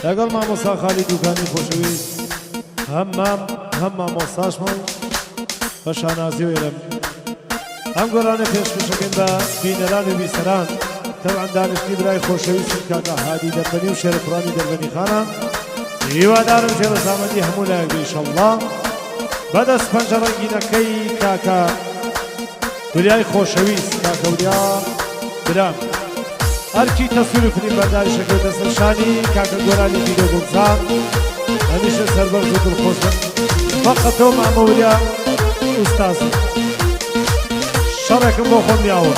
لەگەڵ مامۆستا خالی دوکانی خۆشەویست هەم مامۆستاشمان بە شانازی و ئێرەم ئەم گۆڕانە پێشکەشەکەین بە بینەران و بیسەران تەبعاً دانیشتنی برای خۆشەویستم کاکە هادی دەربەنی و شێرە کوڕانی دەربەنی خانە هیوادارم جێبەجاوەندی هەموو لایەک ئینشەڵڵا بەدەست پەنجەڕەنگینەکەی کاکە وریای خۆشەویست کاکە وریا برام هەرکی تەسویر و فیلم بەرداری شەکەوت دەستنیشانی کاکە گۆرانی ڤیدیۆ گوڵزار هەمیشە سەربەرز و دڵخۆشم فەقەتەوە مامە وریا ئوستازم شەڕێکم بۆ خۆم نیاوە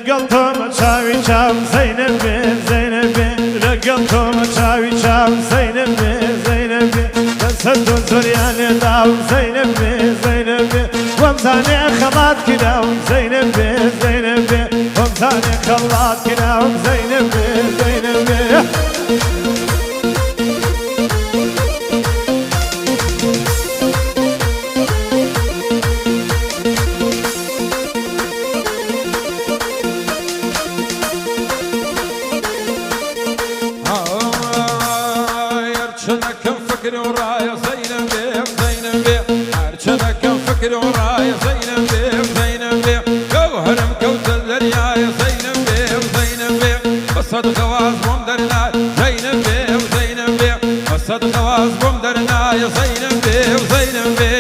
لەگەڵ تۆمە چاوی چاو زەینەب بێ زەینەب بێ لەگەڵ تۆمە چاوی چاو زەینەب بێ زەینەب بێ دەسەد تۆ زۆریان لێدا و زەینەب بێ زەینەب بێ وەمزانێ خەڵات کراوم زەینەب بێ زەینەب بێ وەمزانێ خەڵات کراوم زەینەب بێ زەینەب بێ صدق وازبم درنا زينب بي وزينب بي صدق وازبم درنا يا زينب بي وزينب بي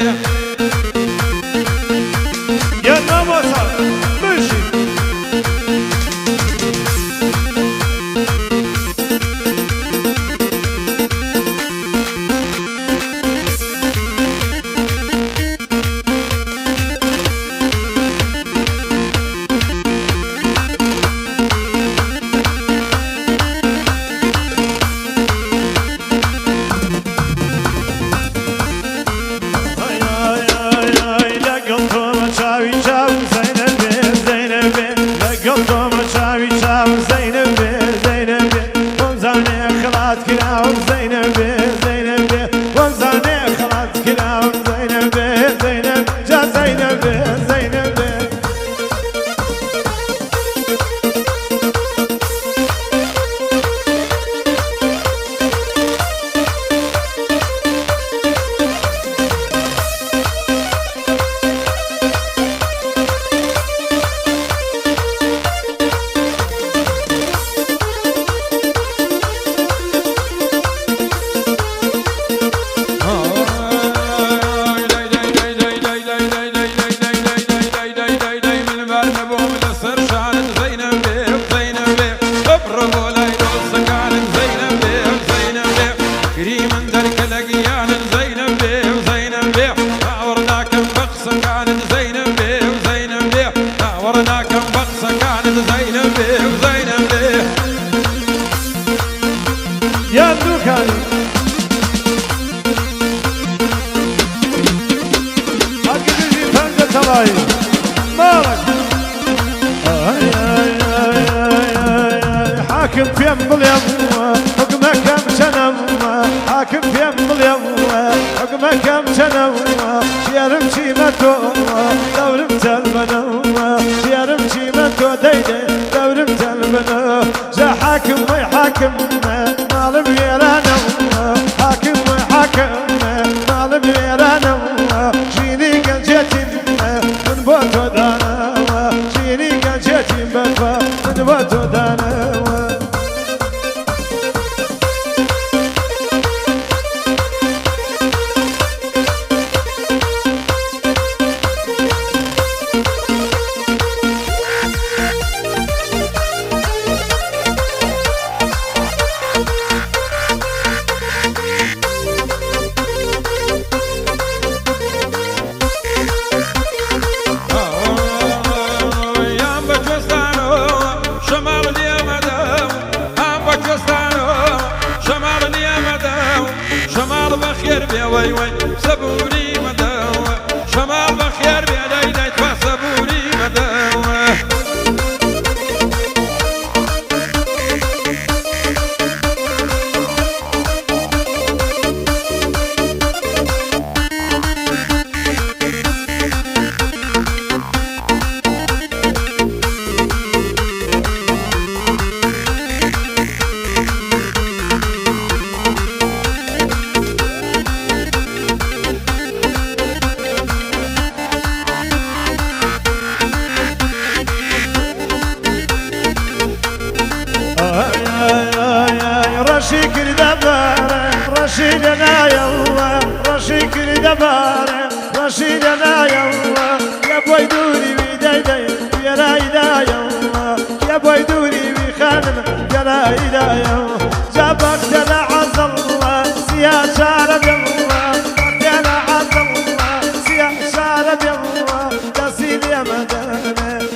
يا ناموسا ماشي حاكم فيم باليوم حكمه كم سنة حاكم فيم باليوم حكمه كم سنة شيرم شيمتو دورم تلبنو شيرم شيمتو ديدي دورم تلبنو جا حاكم وي حاكم مال بيرانا حاكم وي حاكم مال بيرانا جيني قلجتي من بوتو دانا جيني قلجتي من بوتو دانا وي وي صبوري مداوة شمال بخير بيدي ديت صبوري مداوة رشيدنا يلا رشيك دبارة رشيدنا يلا يا بوي دوري بيداي يا رايدا يلا يا بوي دوري بخانم يا رايدا يلا جابك دلع الله سيا شارب الله دلع الله سيا شارب الله دسيل يا مدن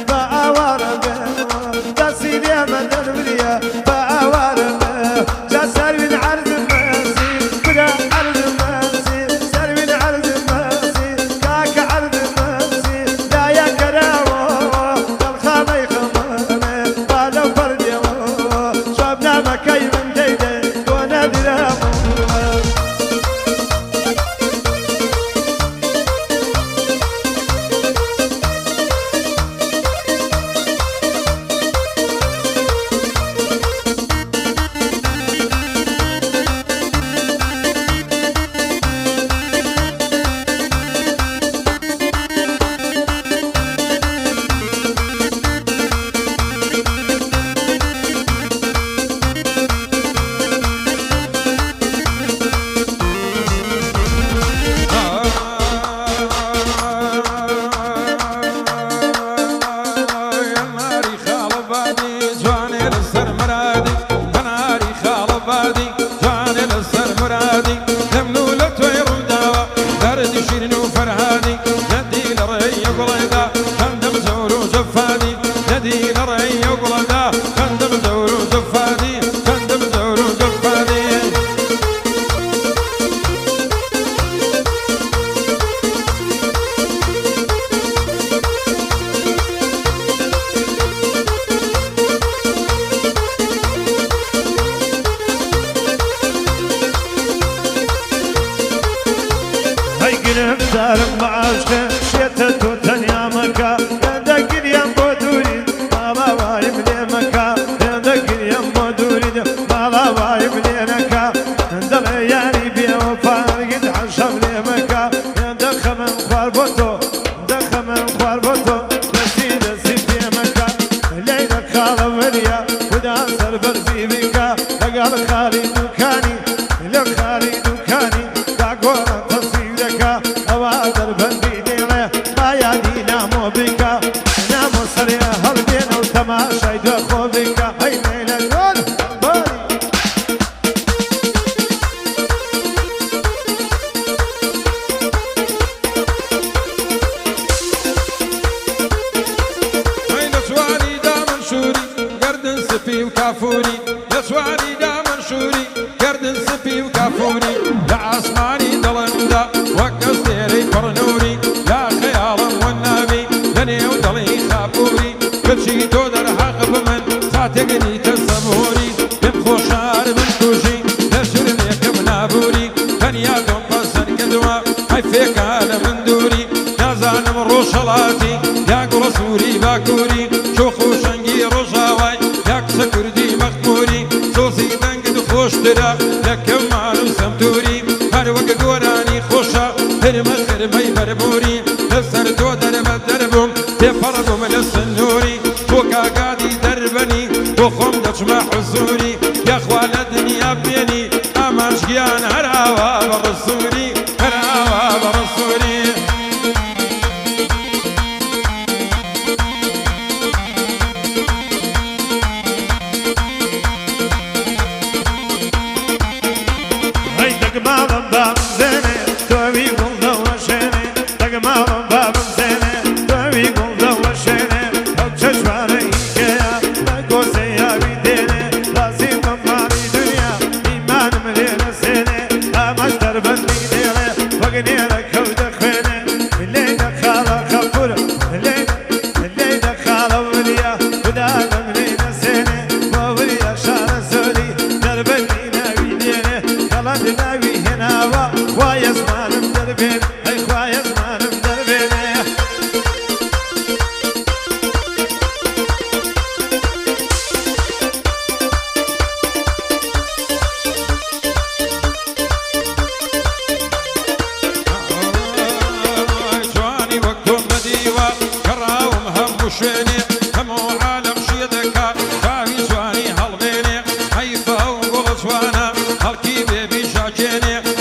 باوار الله دسيل يا مدن وليا باوار الله جسر من عرض الماسي بلا عرض الماسي سر من عرض الماسي كاك عرض الماسي لا يا كراوه الخامي خمامه بالو فرد يوه شوفنا مكي من ديدي ونادي لامه دارم معاشقه شيتتو تنيا مكا يدك يم بدوري ما بايم لمكا يدك يم بدوري ما بايم لنكا عند يعني بيو فارقد عشم لمكا يدك من خربطو دك من خربطو نسيد سيدي مكا ليلك خالو وليا ودا سربر في بكا لقال خالي دكاني لك خالي دكاني داقورا تصيدك أوادر بندي ما يادي نامو بك نامو سريع هالبين وتماشى يدخو بك هاي ليلة الول باري هاي نسواني دا منشوري قردن سفي وكافوري نسواني دا منشوري قردن سفي وكافوري لا عصماني دلندا وقص ديري فرنوري لا خيالا والنبي لني ودلي خافوري كلشي تودر حق بمن صاتقني تصبوري يبخو شعر من كوشي نشرني كم نابوري تنيا دون بسن كدوا هاي فيك على من دوري نازان من روشلاتي يا رسولي باكوري شوخو شنقي رجاوي ياك سكردي مخموري صوصي دنقد خوش ترى لكم معلوم سمتوري هر وقت وراني خوشا هرم خرمي بربوري لسر تو درب دربم تفربم للسنوري وكا قادي دربني وخم دشمع حزوري يا اخوان الدنيا بيني امان شقيان هراوا برسوري هراوا برسوري هاي دقما باب زينة توي قلنا وشينة دقما باب زينة توي قلنا وشينة او تشواري كيا لقو سيا بيدينة لازم مماري دنيا ايمان ملينا سينة اماش دربن بيدينة وقنينا كود خوينة اللينا خالا خفور اللينا خالا وليا ودانا ملينا سينة ووليا شارة سولي دربن بيدينة دناوي هنا وخوايا زمانم دربين هاي خوايا زمانم دربين جواني وقتهم بديوة كراهم هم وشيني همو عالم شيدكا باوي جواني هالغيني حيفا وقول جوانا هالكي بيبي شاكيني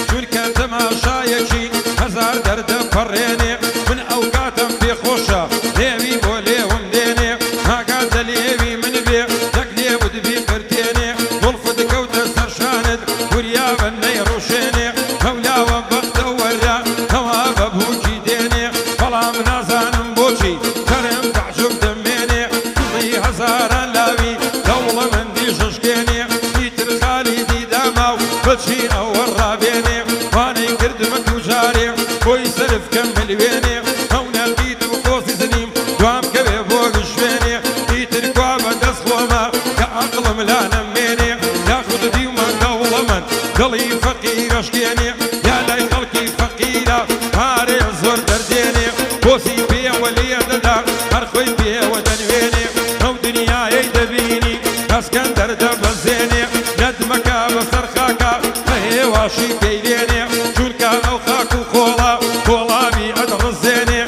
دڵی فەقیرەشکێنێ یا لای خەڵکی فەقیرە پارێ زۆر دەردێنێ بۆسی پێوە لێ دەدا هەر خۆی پێوە دەنوێنێ ئەو دنیایەی دەبینی ئەسکەن دەردەبەزێنێ نەدمەکە بەسەر خاکە بە هێواشی پێیلێنێ چونکە ئەو خاک و خۆڵا خۆڵاوی ئەدڕزێنێ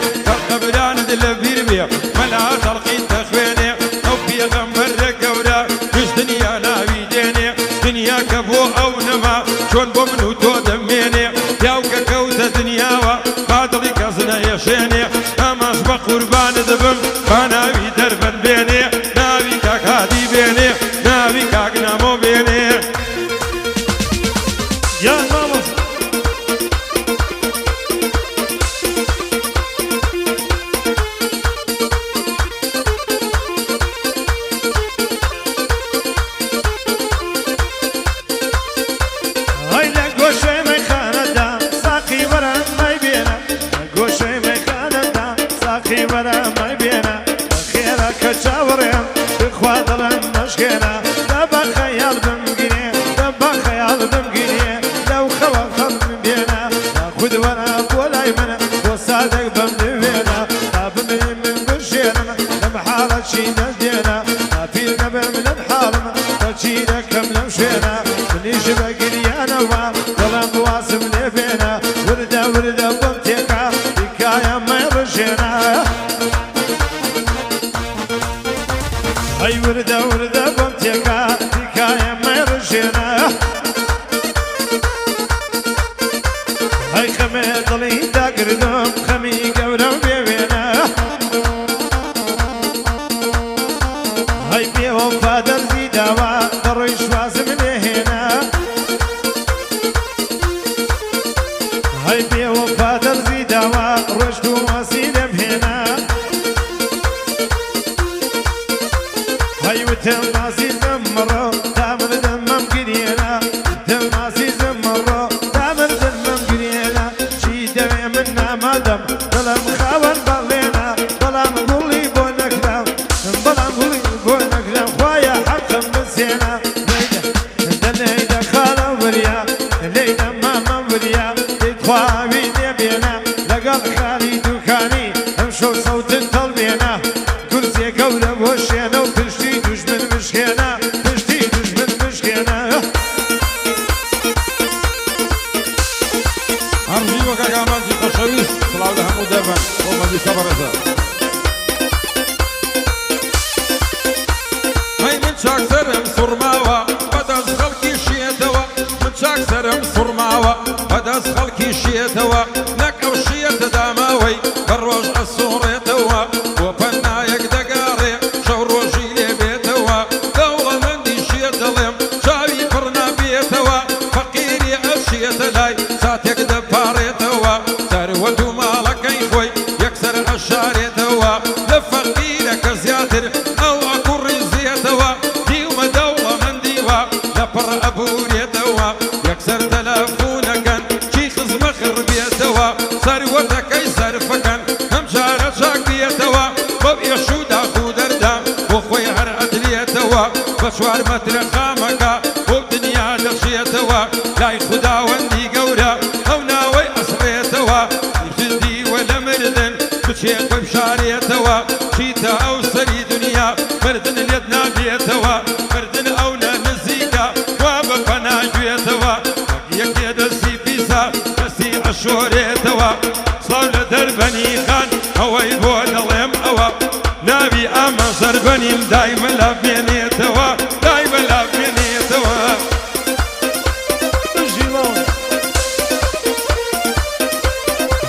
قەبرانت لەبیر بێ مەلا تەڵقین دەخوێنێ ئەو پێغەمبەرە گەورە پشت دنیا ناوی دێنێ دنیا کە بۆ ئەو نەما چۆن بۆ من و تۆ دەمێنێ پیاو کە کەوتە دنیاوە با دڵی کەس نەیەشێنێ ئەمەش بە قوربانت بم با ناوی دەربەن بێنێ ناوی کاک هادی بێنێ ناوی کاک نامۆ بێنێ یان مامۆس بەچوار مەترە خامەکە بۆ دنیا دەچێتەوە لای خوداوەندی گەورە ئەو ناوەی ئەسڕێتەوە جدیوە لە مردن بچێت بە بشارێتەوە چیتە ئەو سەری دنیا مردن لێت نابێتەوە مردن ئەو لە نزیکە وا بە پەناگوێتەوە یەکێ دەستی پیسە دەستی ئەشۆرێتەوە سڵاو لە دەربەنی خان ئەوەی بۆ دەڵێم ئەوە ناوی ئەمە سەربەنیم دایمە لە بێنێتەوە دایمە لە بێنێتەوە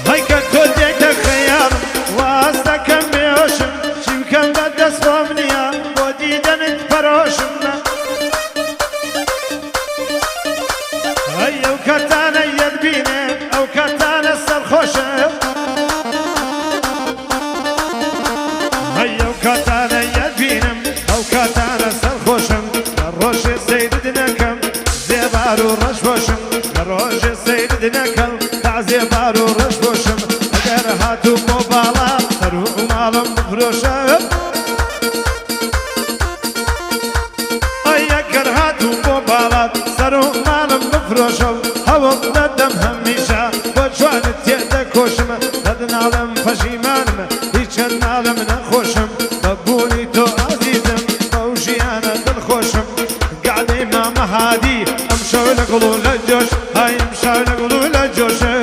هەیکە تۆ تێکە خەیاڵم واز دەکەم بێهۆشم چی بکەم بە دەست خۆم نییە بۆ دیدەنت پەرۆشم هەی ئەو کەتانە یەت بینێ ئەو کەتانە سەرخۆشە کاتانە یەبینم ئەو کاتانە سەرخۆشم لە ڕۆژێ سەیرت نەکەم زێبار و ڕەش بۆشم لە ڕۆژێ سەیرت نەکەم تا زێبار و ڕەش بۆشم ئەگەر هاتوو بۆ باڵا سەر و ماڵم بفرۆشم ئەگەر هاتوو بۆ باڵا سەر و ماڵم بفرۆشم فرۆشە هەوڵ دەدەم هەمیشە بۆ جوانت تێدە کۆشم دەدناڵم پەشیمانم هیچەن ناڵم نەخۆشم بەبوونی تۆ ئازیزم بەو ژیانە دڵخۆشم گعدەی مامە هادی ئەم شەو لە گوڵ و لە جۆش های ئەم شەو لە گوڵ و لە جۆشە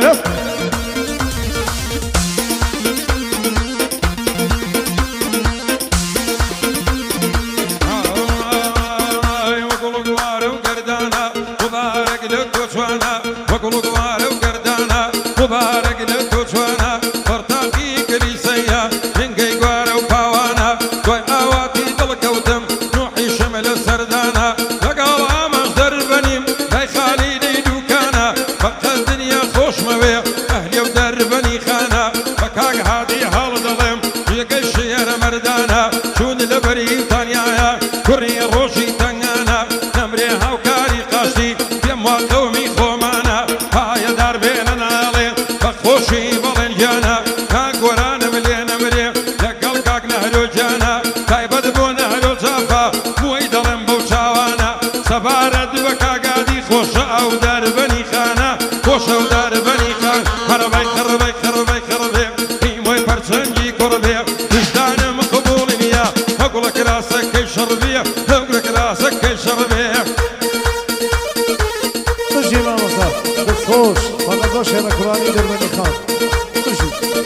شهر قرآنی دربانی خان بشید